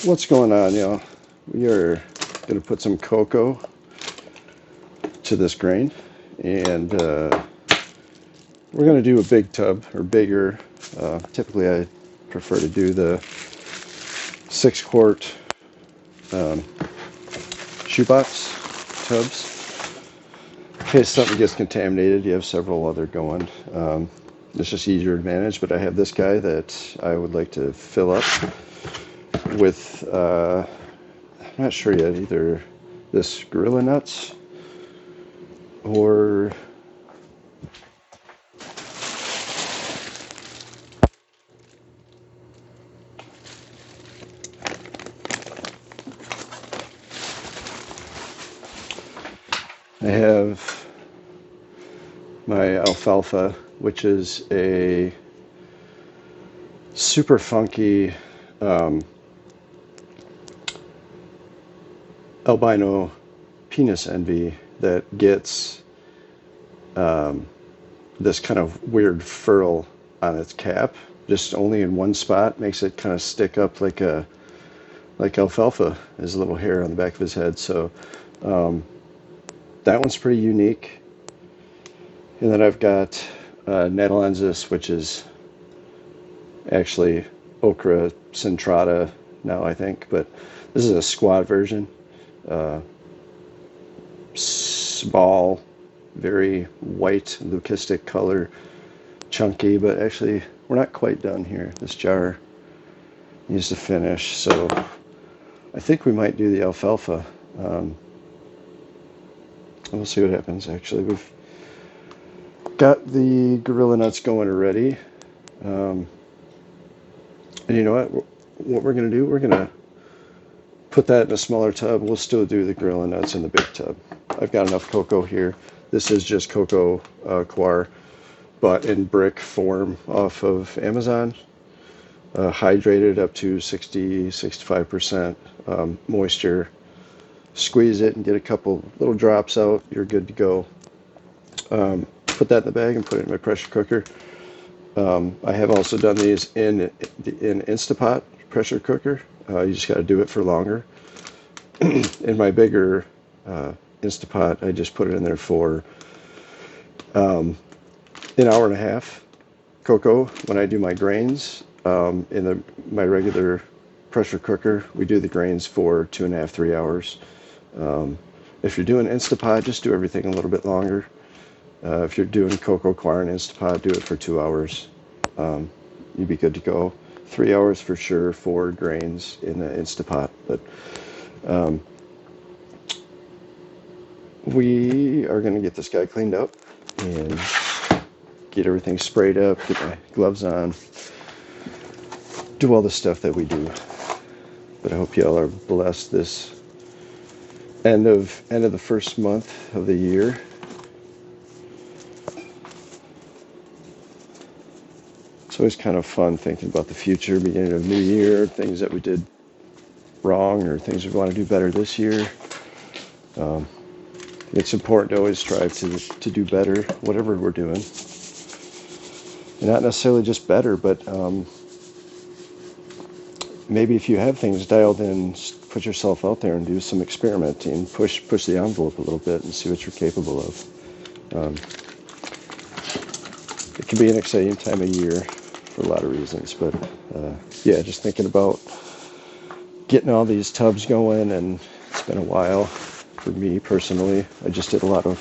What's going on, y'all? We are going to put some cocoa to this grain, and we're going to do a big tub or bigger. Typically, I prefer to do the 6-quart shoebox tubs. In case something gets contaminated, you have several other going. It's just easier to manage, but I have this guy that I would like to fill up with, I'm not sure yet, either this Gorilla Nuts or I have my alfalfa, which is a super funky albino penis envy that gets this kind of weird furl on its cap, just only in one spot, makes it kind of stick up like alfalfa, his little hair on the back of his head. So that one's pretty unique. And then I've got Natalensis, which is actually Ochra centrata now, I think, but this is a squat version. Small, very white, leucistic color, chunky, but actually we're not quite done here. This jar needs to finish, so I think we might do the alfalfa. We'll see what happens. Actually, we've got the Gorilla Nuts going already. And you know what we're going to do? We're going to put that in a smaller tub. We'll still do the Gorilla Nuts in the big tub. I've got enough cocoa here. This is just cocoa coir, but in brick form off of Amazon. Hydrated up to 60-65% moisture. Squeeze it and get a couple little drops out. You're good to go. Put that in the bag and put it in my pressure cooker. I have also done these in Instapot pressure cooker. You just got to do it for longer. In my bigger Instapot, I just put it in there for an hour and a half. Cocoa, when I do my grains, in my regular pressure cooker, we do the grains for 2.5, 3 hours. If you're doing Instapot, just do everything a little bit longer. If you're doing cocoa coir and Instapot, do it for 2 hours. You'd be good to go. 3 hours for sure for grains in the Instapot. But we are going to get this guy cleaned up and get everything sprayed up, get my gloves on, do all the stuff that we do. But I hope y'all are blessed this end of the first month of the year. It's always kind of fun thinking about the future, beginning of new year, things that we did wrong or things we want to do better this year. It's important to always strive to do better, whatever we're doing. And not necessarily just better, but maybe if you have things dialed in, put yourself out there and do some experimenting, push the envelope a little bit and see what you're capable of. It can be an exciting time of year for a lot of reasons, but yeah, just thinking about getting all these tubs going, and it's been a while for me personally. I just did a lot of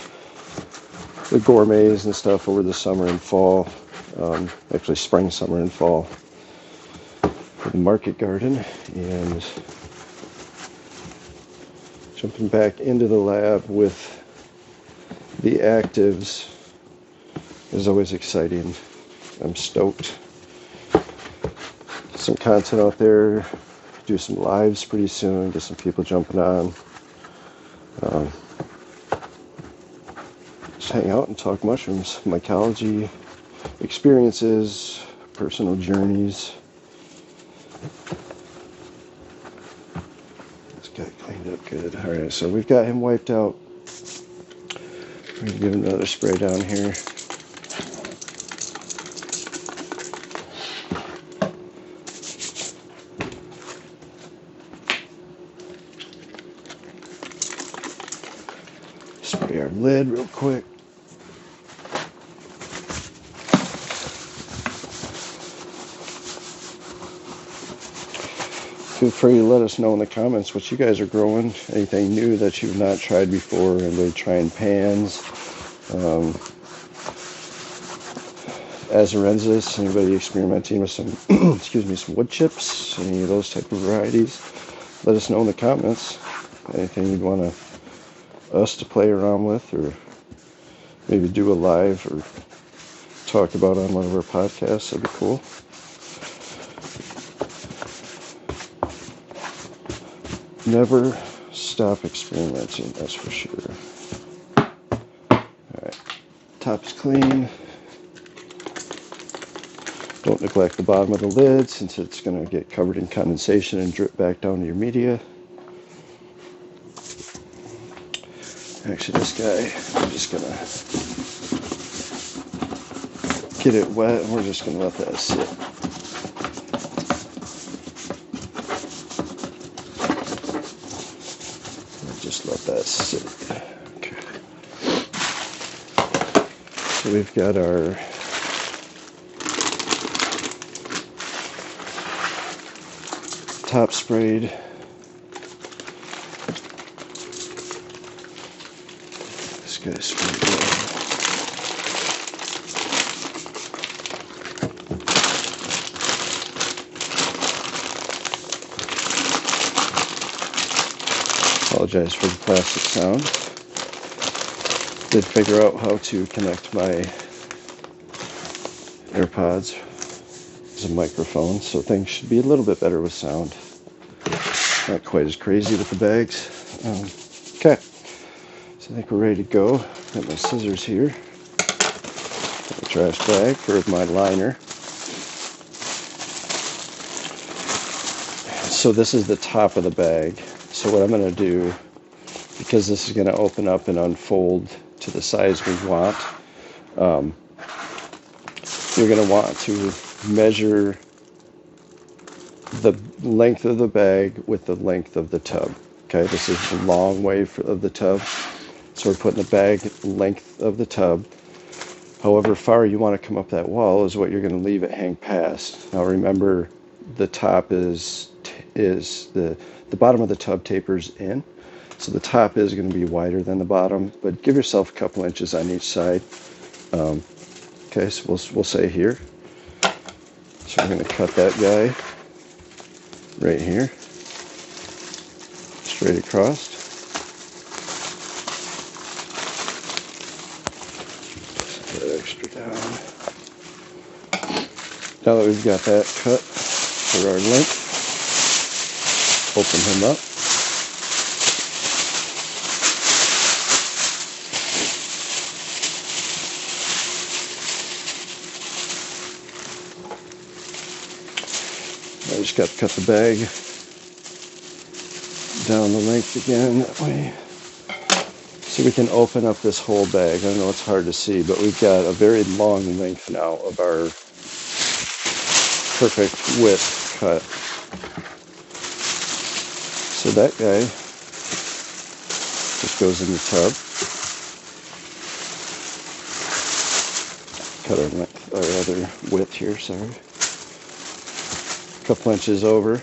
the gourmets and stuff over the summer and fall, actually spring, summer, and fall for the market garden, and jumping back into the lab with the actives is always exciting. I'm stoked. Some content out there, do some lives pretty soon, get some people jumping on. Just hang out and talk mushrooms, mycology, experiences, personal journeys. This guy cleaned up good. Alright, so we've got him wiped out. We're going to give him another spray down here. spray our lid real quick. Feel free to let us know in the comments what you guys are growing, anything new that you've not tried before, anybody trying pans, Azarensis, anybody experimenting with some, excuse me, some wood chips, any of those type of varieties. Let us know in the comments, anything you'd want us to play around with, or maybe do a live or talk about on one of our podcasts. That'd be cool. Never stop experimenting, that's for sure. Alright, top is clean. Don't neglect the bottom of the lid, since it's going to get covered in condensation and drip back down to your media. Actually, this guy, I'm just going to get it wet, and we're just going to let that sit. Just let that sit. Okay. So we've got our top sprayed. This guy's sprayed well. Apologize for the plastic sound. Did figure out how to connect my AirPods as a microphone, so things should be a little bit better with sound. Not quite as crazy with the bags. Okay, so I think we're ready to go. Got my scissors here. Got a trash bag for my liner. So this is the top of the bag. So what I'm going to do, because this is going to open up and unfold to the size we want, you're going to want to measure the length of the bag with the length of the tub. Okay, this is the long way of the tub. So we're putting the bag length of the tub. However far you want to come up that wall is what you're going to leave it hang past. Now remember, the top is the bottom of the tub tapers in, so the top is going to be wider than the bottom, but give yourself a couple inches on each side. Okay, so we'll say here. So we're going to cut that guy right here, straight across. Put that extra down. Now that we've got that cut for our length, open him up. I just got to cut the bag down the length again that way, so we can open up this whole bag. I know it's hard to see, but we've got a very long length now of our perfect width cut. So that guy just goes in the tub. Cut our length, our other width here, sorry. A couple inches over.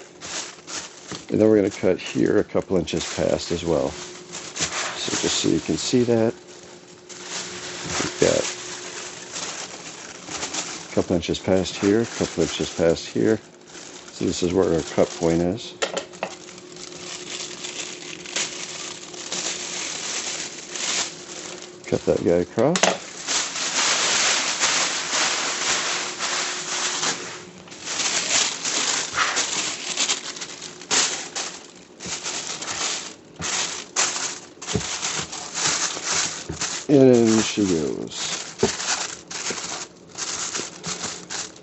And then we're going to cut here a couple inches past as well. So just so you can see that, we've got a couple inches past here, a couple inches past here. So this is where our cut point is. Cut that guy across. And in she goes.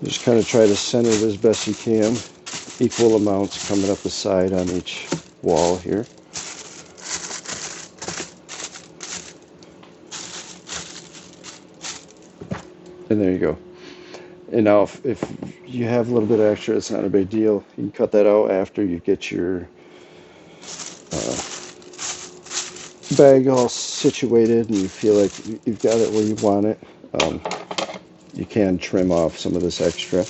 Just kind of try to center it as best you can. Equal amounts coming up the side on each wall here. And there you go. And now if you have a little bit extra, it's not a big deal. You can cut that out after you get your bag all situated and you feel like you've got it where you want it, you can trim off some of this extra.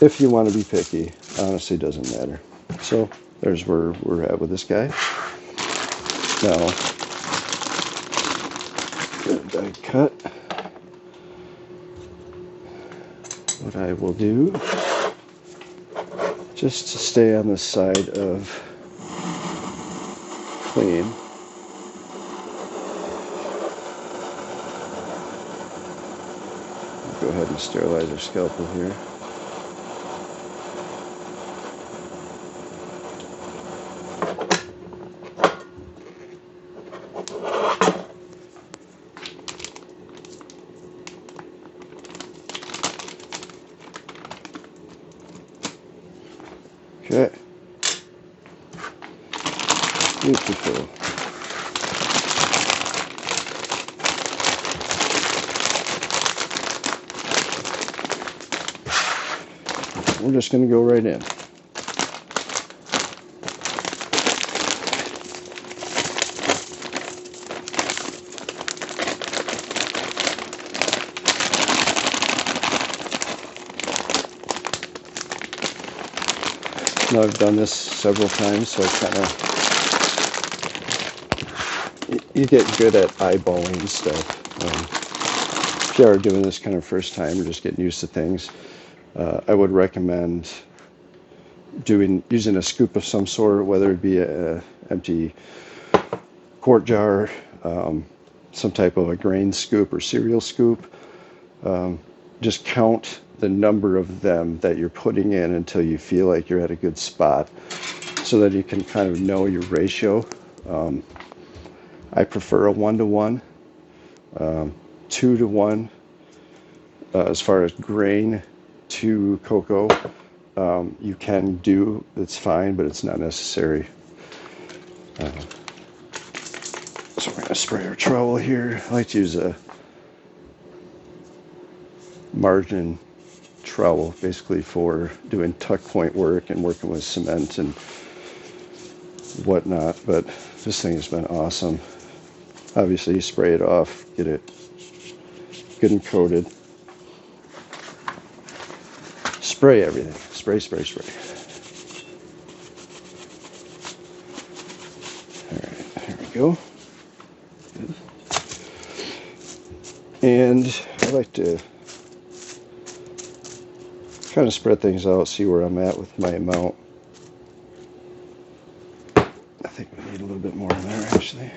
If you want to be picky, honestly, doesn't matter. So there's where we're at with this guy. Now, die cut. What I will do, just to stay on the side of clean, go ahead and sterilize our scalpel here. Okay. Beautiful. We're just going to go right in. Now I've done this several times, so I kind of, you get good at eyeballing stuff. If you are doing this kind of first time or just getting used to things, I would recommend using a scoop of some sort, whether it be an empty quart jar, some type of a grain scoop or cereal scoop. Just count the number of them that you're putting in until you feel like you're at a good spot, so that you can kind of know your ratio. I prefer a 1-to-1, 2-to-1 as far as grain to cocoa. You can do, it's fine, but it's not necessary. So we're going to spray our trowel here. I like to use a margin trowel basically for doing tuck point work and working with cement and whatnot, but this thing has been awesome. Obviously you spray it off, get it good and coated. Spray everything. Spray, spray, spray. Alright, here we go. Good. And I like to kind of spread things out, see where I'm at with my amount. I think we need a little bit more in there, actually.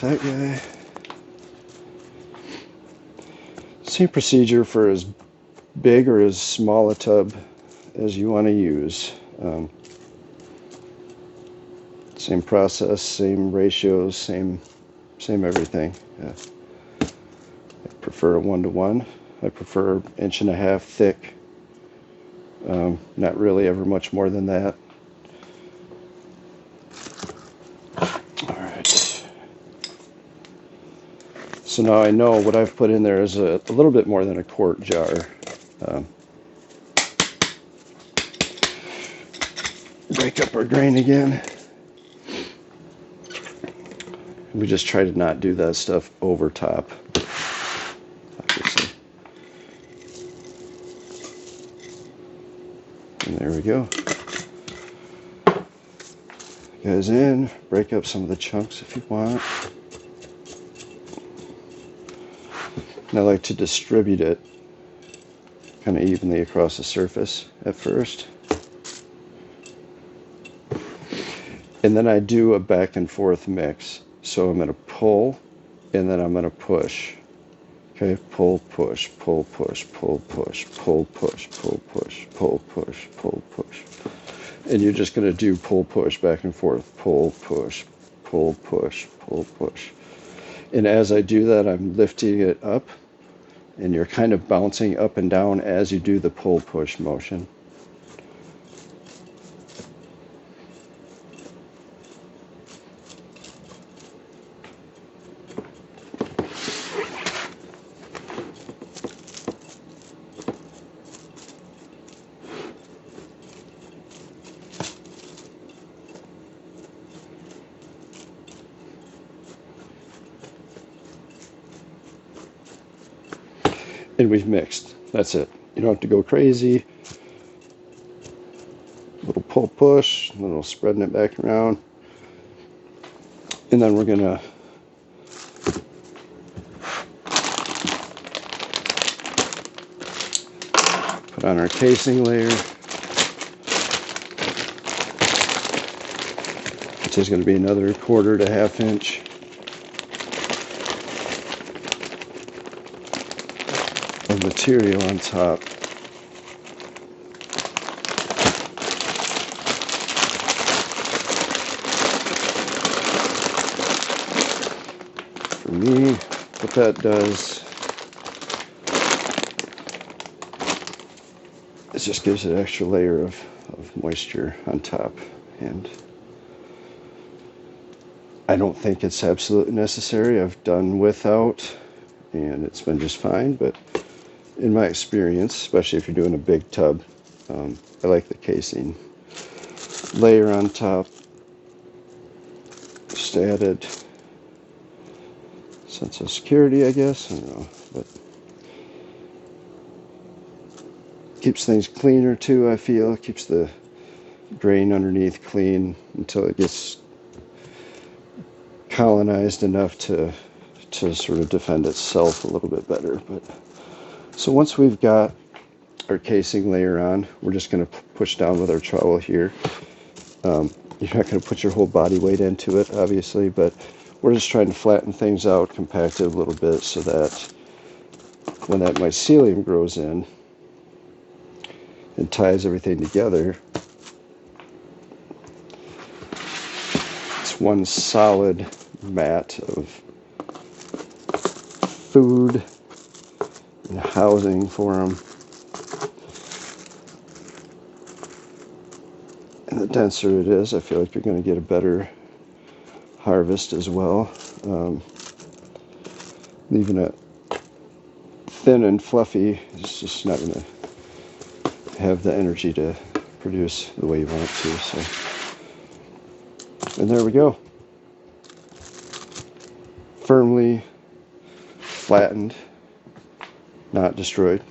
That guy. Same procedure for as big or as small a tub as you want to use. Same process, same ratios, same everything. Yeah. I prefer a 1-to-1. I prefer 1.5 inch thick. Not really ever much more than that. So now I know what I've put in there is a little bit more than a quart jar. Break up our grain again. We just try to not do that stuff over top, obviously. And there we go. Goes in, break up some of the chunks if you want. And I like to distribute it kind of evenly across the surface at first. And then I do a back and forth mix. So I'm going to pull, and then I'm going to push. Okay, pull, push, pull, push, pull, push, pull, push, pull, push, pull, push, pull, push. And you're just going to do pull, push, back and forth, pull, push, pull, push, pull, push. And as I do that, I'm lifting it up, and you're kind of bouncing up and down as you do the pull, push motion. And we've mixed. That's it. You don't have to go crazy. Little pull push, a little spreading it back around. And then we're gonna put on our casing layer, which is going to be another 1/4 to 1/2 inch. Of material on top. For me, what that does is just gives it an extra layer of moisture on top, and I don't think it's absolutely necessary. I've done without, and it's been just fine, but in my experience, especially if you're doing a big tub, I like the casing layer on top. Just added sense of security, I guess. I don't know, but keeps things cleaner too. I feel keeps the drain underneath clean until it gets colonized enough to sort of defend itself a little bit better. But so once we've got our casing layer on, we're just going to push down with our trowel here. You're not going to put your whole body weight into it, obviously, but we're just trying to flatten things out, compact it a little bit, so that when that mycelium grows in and ties everything together, it's one solid mat of food and housing for them. And the denser it is, I feel like you're going to get a better harvest as well. Leaving it thin and fluffy is just not going to have the energy to produce the way you want it to. So, and there we go. Firmly flattened, not destroyed.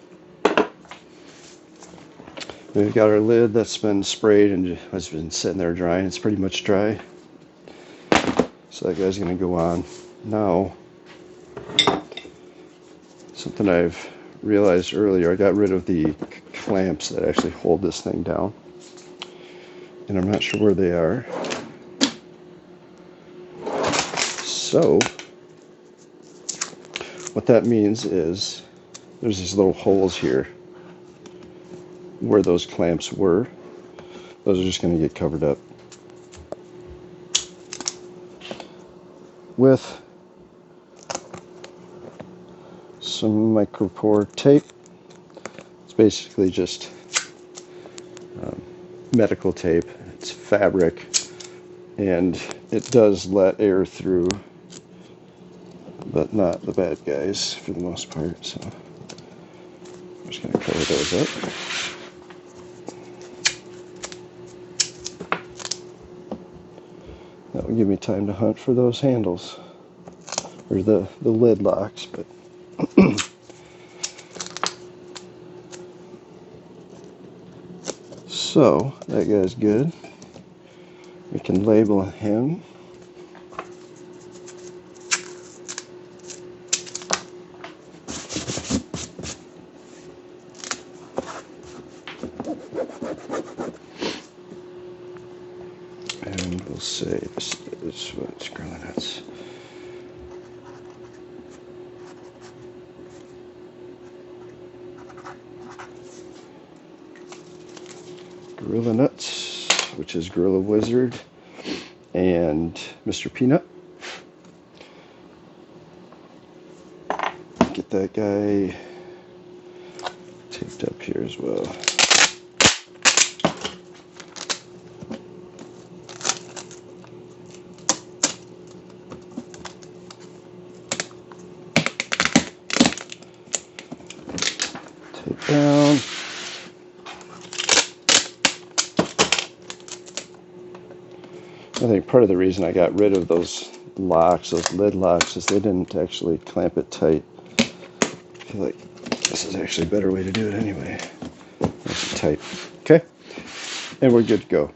We've got our lid that's been sprayed and has been sitting there drying. It's pretty much dry. So that guy's going to go on. Now, something I've realized earlier, I got rid of the clamps that actually hold this thing down. And I'm not sure where they are. So, what that means is there's these little holes here where those clamps were. Those are just going to get covered up with some micropore tape. It's basically just medical tape. It's fabric, and it does let air through, but not the bad guys for the most part. So I'm just going to cover those up. That will give me time to hunt for those handles, or the lid locks. But so that guy's good. We can label him. And we'll say this is what's growing nuts. Gorilla nuts. which is Gorilla Wizard and Mr. Peanut. Get that guy taped up here as well. Tape down. I think part of the reason I got rid of those locks, those lid locks, is they didn't actually clamp it tight. I feel like this is actually a better way to do it anyway. Nice and tight. Okay, and we're good to go.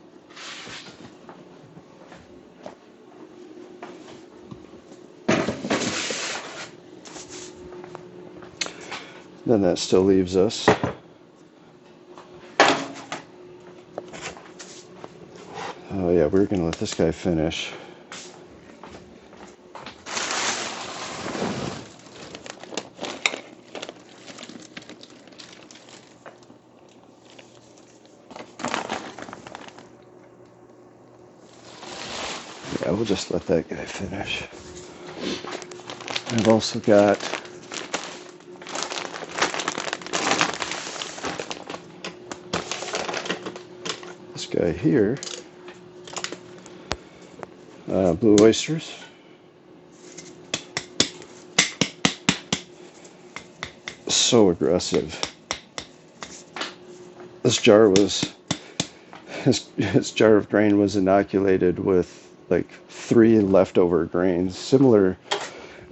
Then that still leaves us oh yeah, we're going to let this guy finish. Yeah, we'll just let that guy finish. I've also got this guy here, blue oysters. So aggressive. This jar of grain was inoculated with like 3 leftover grains. Similar,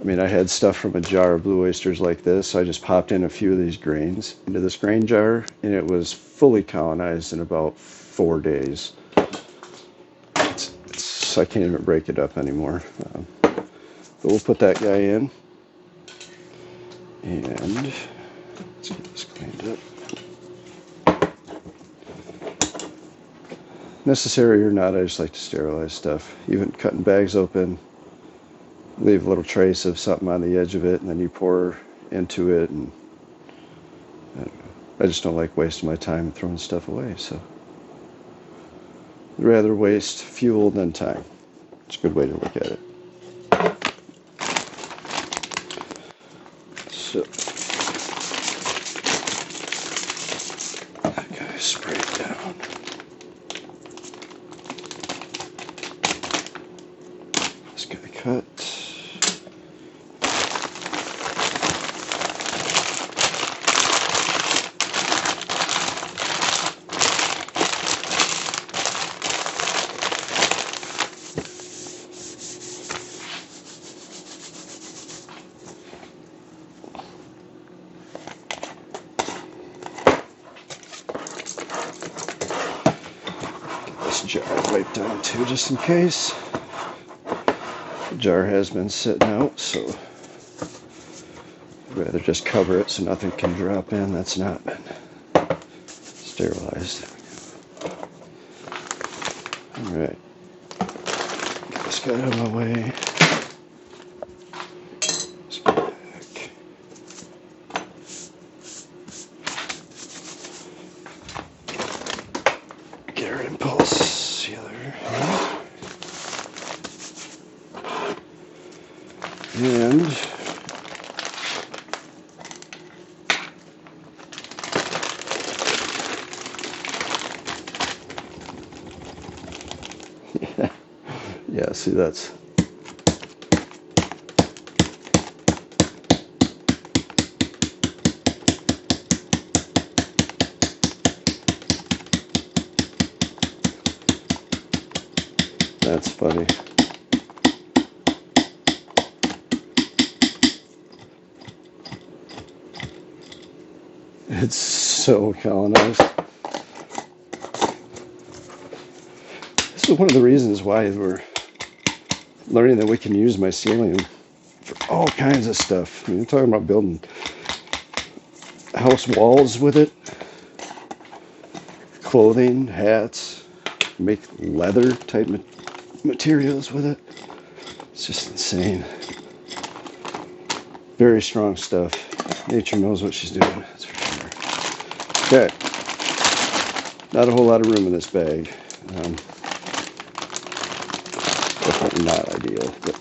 I mean, I had stuff from a jar of blue oysters like this. So I just popped in a few of these grains into this grain jar, and it was fully colonized in about 4 days. I can't even break it up anymore. But we'll put that guy in. And let's get this cleaned up. Necessary or not, I just like to sterilize stuff. Even cutting bags open, leave a little trace of something on the edge of it, and then you pour into it. And I just don't like wasting my time throwing stuff away. So I'd rather waste fuel than time. It's a good way to look at it. So that guy sprayed down. This guy cut. Jar wiped down too, just in case. The jar has been sitting out, so I'd rather just cover it so nothing can drop in that's not been sterilized. Alright, get this guy out of my way. Let's go back. Get our impulse. And yeah, see that's funny. It's so colonized. This is one of the reasons why we're learning that we can use mycelium for all kinds of stuff. I mean, you're talking about building house walls with it, clothing, hats, make leather type materials with it. It's just insane. Very strong stuff. Nature knows what she's doing, that's for sure. Okay. Not a whole lot of room in this bag. Definitely not ideal, but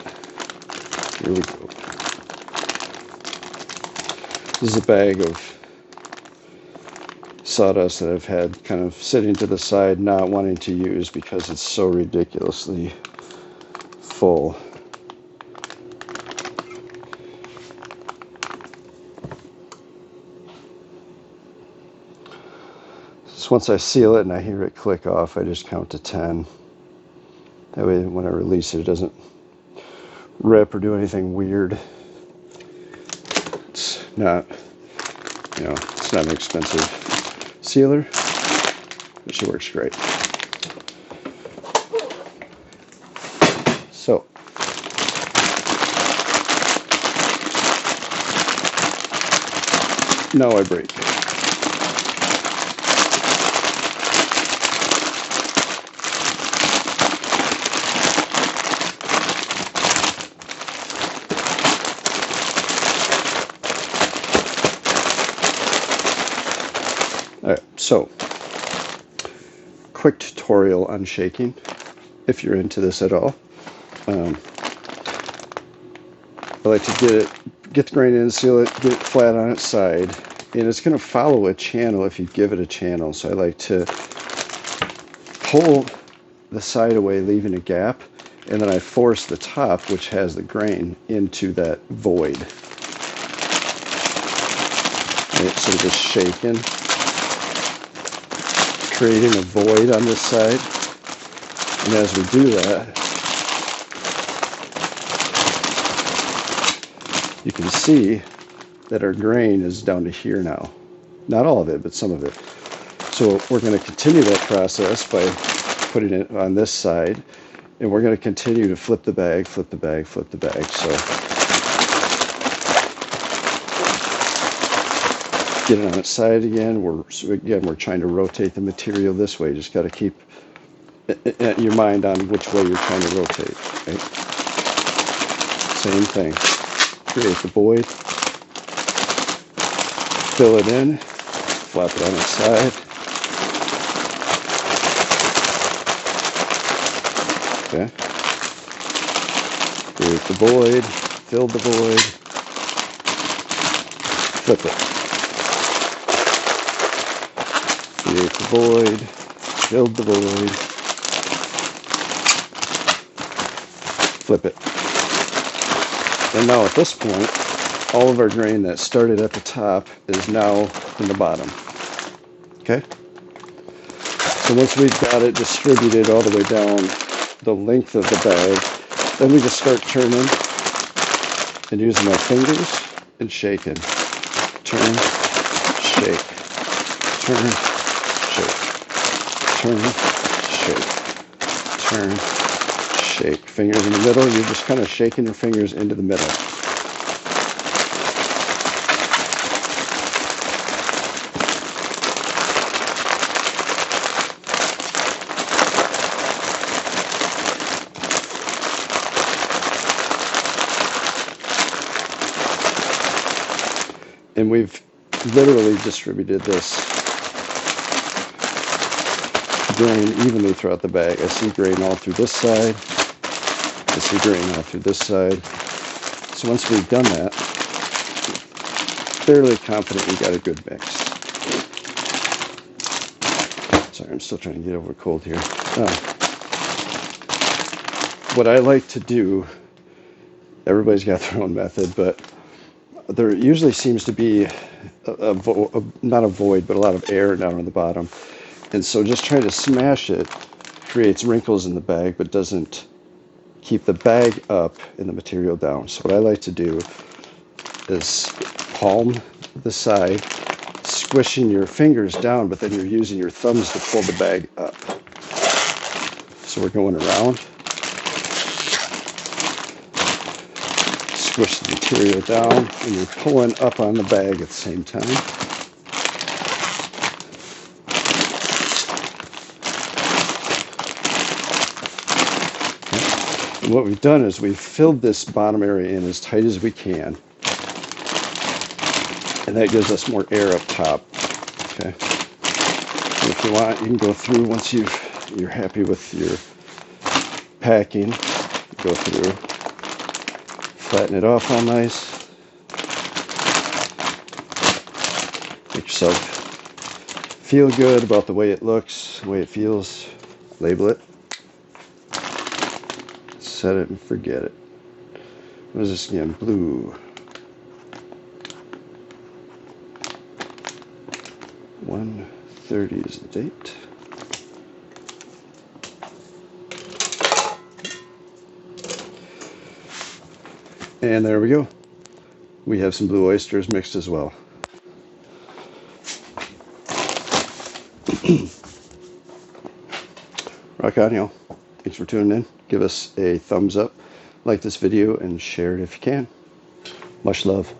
here we go. This is a bag of sawdust that I've had kind of sitting to the side, not wanting to use because it's so ridiculously full. So once I seal it and I hear it click off, I just count to 10. That way when I release it, it doesn't rip or do anything weird. It's not, it's not an expensive sealer, but she works great. So, now I break. Alright, so, quick tutorial on shaking, if you're into this at all. I like to get the grain in, seal it, get it flat on its side, and it's going to follow a channel if you give it a channel. So I like to pull the side away, leaving a gap, and then I force the top, which has the grain, into that void. Right, so just shaking, creating a void on this side, and as we do that, you can see that our grain is down to here now. Not all of it, but some of it. So we're going to continue that process by putting it on this side, and we're going to continue to flip the bag, flip the bag, flip the bag. So get it on its side again. We're trying to rotate the material this way. Just got to keep your mind on which way you're trying to rotate. Right? Same thing. Create the void, fill it in, flap it on its side. Okay. Create the void, fill the void, flip it. Create the void, fill the void, flip it. And now at this point, all of our grain that started at the top is now in the bottom. Okay? So once we've got it distributed all the way down the length of the bag, then we just start turning and using my fingers and shaking. Turn, shake, turn, shake, turn, shake, turn, shake. Fingers in the middle, you're just kind of shaking your fingers into the middle. And we've literally distributed this grain evenly throughout the bag. I see grain all through this side. I see grain all through this side. So once we've done that, fairly confident we got a good mix. Sorry, I'm still trying to get over a cold here. What I like to do, everybody's got their own method, but there usually seems to be not a void, but a lot of air down on the bottom. And so just trying to smash it creates wrinkles in the bag, but doesn't keep the bag up and the material down. So what I like to do is palm the side, squishing your fingers down, but then you're using your thumbs to pull the bag up. So we're going around, squish the material down, and you're pulling up on the bag at the same time. And what we've done is we've filled this bottom area in as tight as we can, and that gives us more air up top. Okay. And if you want, you can go through once you're happy with your packing. go through, flatten it off all nice, make yourself feel good about the way it looks, the way it feels, label it, set it and forget it. What is this again? Blue. 1/30 is the date. And there we go. We have some blue oysters mixed as well. Rock on, y'all. Thanks for tuning in. Give us a thumbs up, like this video, and share it if you can. Much love.